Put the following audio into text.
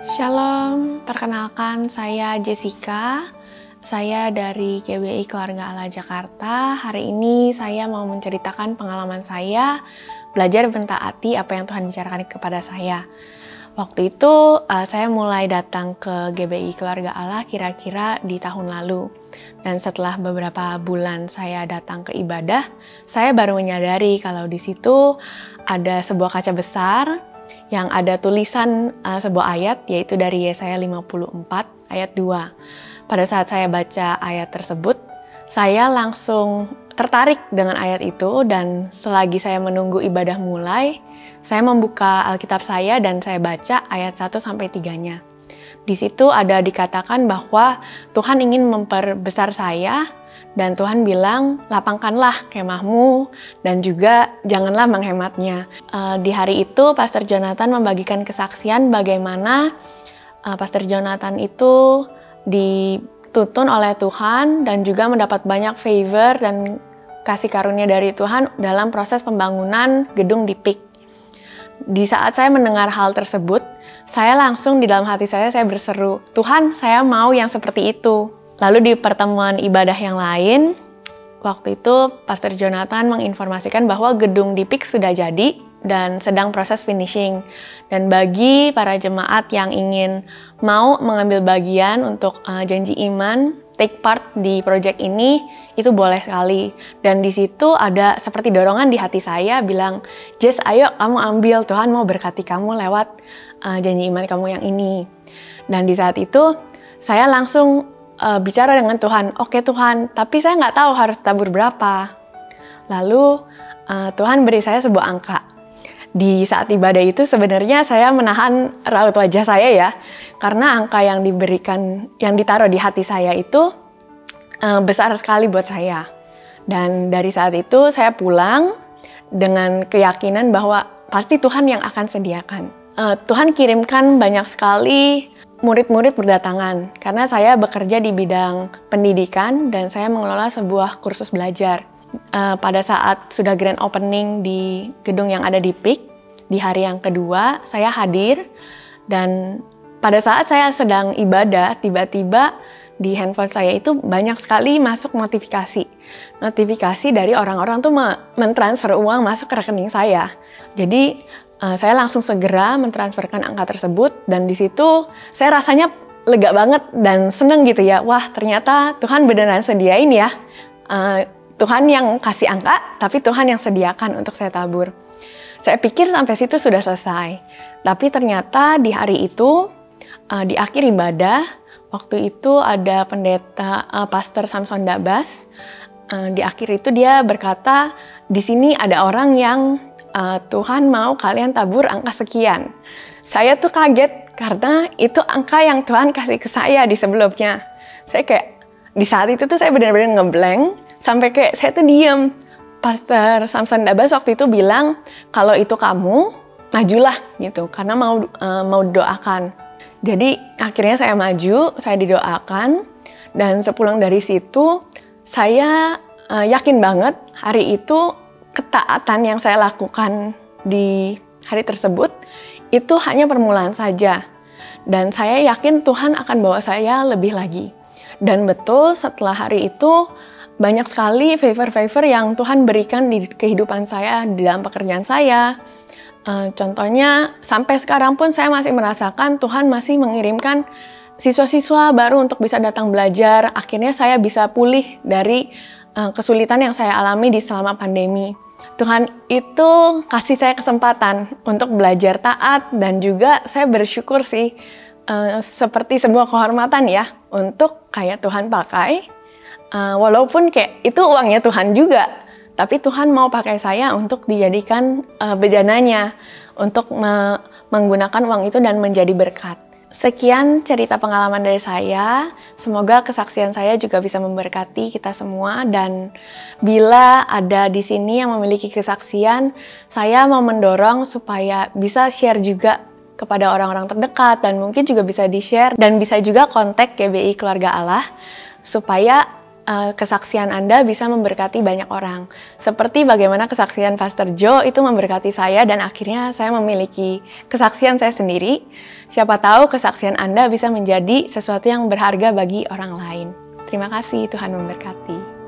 Shalom, perkenalkan saya Jessica. Saya dari GBI Keluarga Allah Jakarta. Hari ini saya mau menceritakan pengalaman saya belajar mentaati apa yang Tuhan bicarakan kepada saya. Waktu itu saya mulai datang ke GBI Keluarga Allah kira-kira di tahun lalu. Dan setelah beberapa bulan saya datang ke ibadah, saya baru menyadari kalau di situ ada sebuah kaca besar yang ada tulisan sebuah ayat, yaitu dari Yesaya 54 ayat 2. Pada saat saya baca ayat tersebut, saya langsung tertarik dengan ayat itu, dan selagi saya menunggu ibadah mulai, saya membuka Alkitab saya dan saya baca ayat 1-3-nya. Di situ ada dikatakan bahwa Tuhan ingin memperbesar saya, dan Tuhan bilang, lapangkanlah kemahmu dan juga janganlah menghematnya. Di hari itu, Pastor Jonathan membagikan kesaksian bagaimana Pastor Jonathan itu dituntun oleh Tuhan dan juga mendapat banyak favor dan kasih karunia dari Tuhan dalam proses pembangunan gedung di PIK. Di saat saya mendengar hal tersebut, saya langsung di dalam hati saya berseru, Tuhan, saya mau yang seperti itu. Lalu di pertemuan ibadah yang lain, waktu itu Pastor Jonathan menginformasikan bahwa gedung di PIK sudah jadi dan sedang proses finishing. Dan bagi para jemaat yang ingin mau mengambil bagian untuk janji iman, take part di project ini, itu boleh sekali. Dan di situ ada seperti dorongan di hati saya bilang, Jess, ayo kamu ambil, Tuhan mau berkati kamu lewat janji iman kamu yang ini. Dan di saat itu saya langsung bicara dengan Tuhan, oke Tuhan, tapi saya nggak tahu harus tabur berapa. Lalu Tuhan beri saya sebuah angka. Di saat ibadah itu sebenarnya saya menahan raut wajah saya ya, karena angka yang diberikan, yang ditaruh di hati saya itu besar sekali buat saya. Dan dari saat itu saya pulang dengan keyakinan bahwa pasti Tuhan yang akan sediakan. Tuhan kirimkan banyak sekali murid-murid berdatangan, karena saya bekerja di bidang pendidikan dan saya mengelola sebuah kursus belajar. Pada saat sudah grand opening di gedung yang ada di PIK, di hari yang kedua saya hadir, dan pada saat saya sedang ibadah, tiba-tiba di handphone saya itu banyak sekali masuk notifikasi dari orang-orang tuh mentransfer uang masuk ke rekening saya. Jadi saya langsung segera mentransferkan angka tersebut, dan di situ saya rasanya lega banget dan seneng gitu ya. Wah, ternyata Tuhan beneran sediain ya. Tuhan yang kasih angka, tapi Tuhan yang sediakan untuk saya tabur. Saya pikir sampai situ sudah selesai. Tapi ternyata di hari itu, di akhir ibadah, waktu itu ada pendeta Pastor Samson Dabas. Di akhir itu dia berkata, di sini ada orang yang Tuhan mau kalian tabur angka sekian. Saya tuh kaget karena itu angka yang Tuhan kasih ke saya di sebelumnya. Saya kayak, di saat itu tuh saya benar-benar ngeblank, sampai kayak saya tuh diem. Pastor Samson Dabas waktu itu bilang, kalau itu kamu, majulah gitu, karena mau doakan. Jadi akhirnya saya maju, saya didoakan, dan sepulang dari situ, saya yakin banget hari itu ketaatan yang saya lakukan di hari tersebut, itu hanya permulaan saja. Dan saya yakin Tuhan akan bawa saya lebih lagi. Dan betul setelah hari itu, banyak sekali favor-favor yang Tuhan berikan di kehidupan saya, di dalam pekerjaan saya. Contohnya, sampai sekarang pun saya masih merasakan Tuhan masih mengirimkan siswa-siswa baru untuk bisa datang belajar. Akhirnya saya bisa pulih dari kesulitan yang saya alami di selama pandemi. Tuhan itu kasih saya kesempatan untuk belajar taat, dan juga saya bersyukur sih, seperti sebuah kehormatan ya, untuk kayak Tuhan pakai. Walaupun kayak itu uangnya Tuhan juga, tapi Tuhan mau pakai saya untuk dijadikan bejananya, untuk menggunakan uang itu dan menjadi berkat. Sekian cerita pengalaman dari saya, semoga kesaksian saya juga bisa memberkati kita semua, dan bila ada di sini yang memiliki kesaksian, saya mau mendorong supaya bisa share juga kepada orang-orang terdekat, dan mungkin juga bisa di-share, dan bisa juga kontak GBI Keluarga Allah, supaya kesaksian Anda bisa memberkati banyak orang. Seperti bagaimana kesaksian Pastor Joe itu memberkati saya dan akhirnya saya memiliki kesaksian saya sendiri. Siapa tahu kesaksian Anda bisa menjadi sesuatu yang berharga bagi orang lain. Terima kasih, Tuhan memberkati.